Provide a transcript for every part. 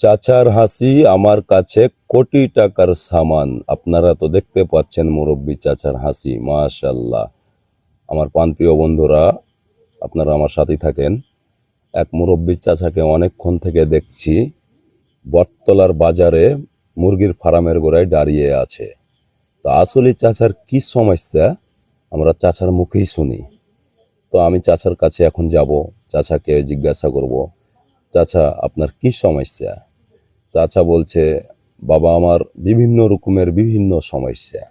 চাচার হাসি আমার কাছে কোটি টাকার সামান। আপনারা তো দেখতে পাচ্ছেন মুরব্বী চাচার হাসি, মাশাল্লাহ। আমার প্রাণপ্রিয় বন্ধুরা, আপনারা আমার সাথেই থাকেন। এক মুরব্বী চাচাকে অনেকক্ষণ থেকে দেখছি বটতলার বাজারে মুরগির ফার্মের গোড়ায় দাঁড়িয়ে আছে। তো আসলে চাচার কি সমস্যা আমরা চাচার মুখেই শুনি। তো আমি চাচার কাছে এখন যাব, চাচাকে জিজ্ঞাসা করব, চাচা আপনার কি সমস্যা। চাচা বলছে, বাবা আমার বিভিন্ন রকমের বিভিন্ন সমস্যা।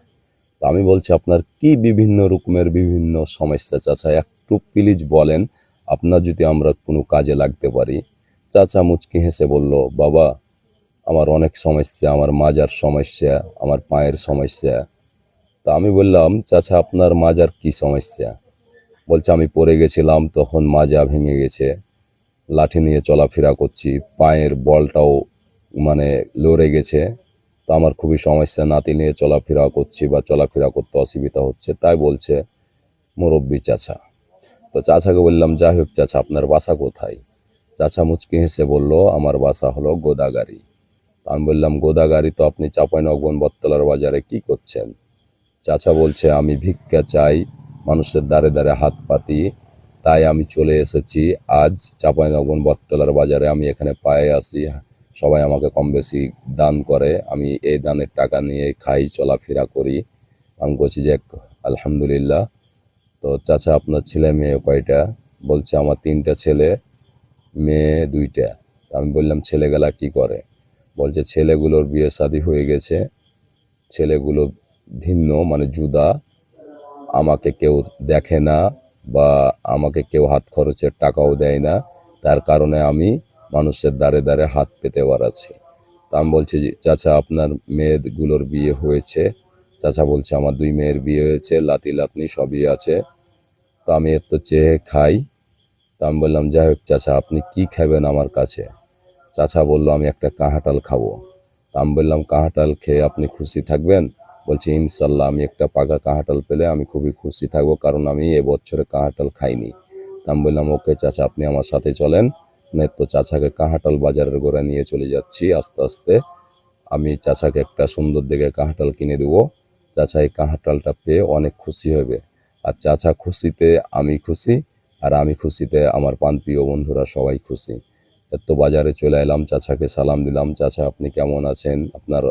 তো আমি বলছি, আপনার কি বিভিন্ন রকমের বিভিন্ন সমস্যা চাচা, একটু প্লিজ বলেন, আপনার যদি আমরা কোনো কাজে লাগতে পারি। চাচা মুচকি হেসে বলল, বাবা আমার অনেক সমস্যা, আমার মাজার সমস্যা, আমার পায়ের সমস্যা। তা আমি বললাম, চাচা আপনার মাজার কি সমস্যা? বলছে, আমি পড়ে গেছিলাম, তখন মাজা ভেঙে গেছে, লাঠি নিয়ে চলাফেরা করছি, পায়ের বলটাও মানে লড়ে গেছে। তো আমার খুবই সমস্যা, নাতি নিয়ে চলাফেরা করছি বা চলাফেরা করতে অসুবিধা হচ্ছে, তাই বলছে মুরব্বী চাচা। তো চাচাকে বললাম, যাই হোক চাচা আপনার বাসা কোথায়? চাচা মুচকি হেসে বলল, আমার বাসা হলো গোদাগাড়ি। আমি বললাম, গোদাগাড়ি তো আপনি চাঁপাইনবাবগঞ্জ বটতলার বাজারে কি করছেন? চাচা বলছে, আমি ভিক্ষা চাই, মানুষের দ্বারে দ্বারে হাত পাতি, তাই আমি চলে এসেছি আজ চাঁপাইনবাবগঞ্জ বটতলার বাজারে। আমি এখানে পায়ে আসি, সবাই আমাকে কম বেশি দান করে, আমি এই দানের টাকা নিয়ে খাই, চলাফেরা করি। আমি বলছি যে আলহামদুলিল্লাহ। তো চাচা আপনার ছেলে মেয়ে কয়টা? বলছে, আমার 3টা ছেলে, মেয়ে 2টা। আমি বললাম, ছেলেগুলা কি করে? বলছে, ছেলেগুলোর বিয়ে শাদী হয়ে গেছে, ছেলেগুলো ভিন্ন মানে জুদা, আমাকে কেউ দেখে না বা আমাকে কেউ হাত খরচের টাকাও দেয় না, তার কারণে আমি মানুষের দ্বারে দ্বারে হাত পেতে বেড়াচ্ছি। তা আমি বলছি, চাচা আপনার মেয়েগুলোর বিয়ে হয়েছে? চাচা বলছে, আমার 2 মেয়ের বিয়ে হয়েছে, লাতি লাতনি সবই আছে, তো আমি এর তো চেয়ে খাই। তা আমি বললাম, যাই হোক চাচা আপনি কি খাবেন আমার কাছে? চাচা বলল, আমি একটা কাঁঠাল খাবো। তা আমি বললাম, কাঁঠাল খেয়ে আপনি খুশি থাকবেন? বলছে, ইনশাল্লাহ আমি একটা পাকা কাঁঠাল পেলে আমি খুবই খুশি থাকবো, কারণ আমি এবছরে কাঁঠাল খাইনি। তা আমি বললাম, ওকে চাচা আপনি আমার সাথে চলেন। তো চাচাকে কাঁঠাল বাজারের গোড়া নিয়ে চলে যাচ্ছি আস্তে আস্তে। আমি চাচাকে একটা সুন্দর দেখে কাঁঠাল কিনে দেবো। চাচা এই কাঁঠালটা পেয়ে অনেক খুশি হবে, আর চাচা খুশিতে আমি খুশি, আর আমি খুশিতে আমার প্রাণপ্রিয় বন্ধুরা সবাই খুশি। তো বাজারে চলে এলাম, চাচাকে সালাম দিলাম, চাচা আপনি কেমন আছেন, আপনার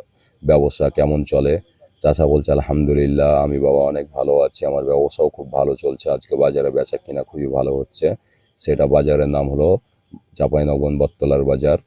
ব্যবসা কেমন চলে? চাচা বলছে, আলহামদুলিল্লাহ আমি বাবা অনেক ভালো আছি, আমার ব্যবসাও খুব ভালো চলছে, আজকে বাজারে বেচা কিনা খুবই ভালো হচ্ছে। সেটা বাজারের নাম হলো চাঁপাইনবাবগঞ্জ বটতলার বাজার।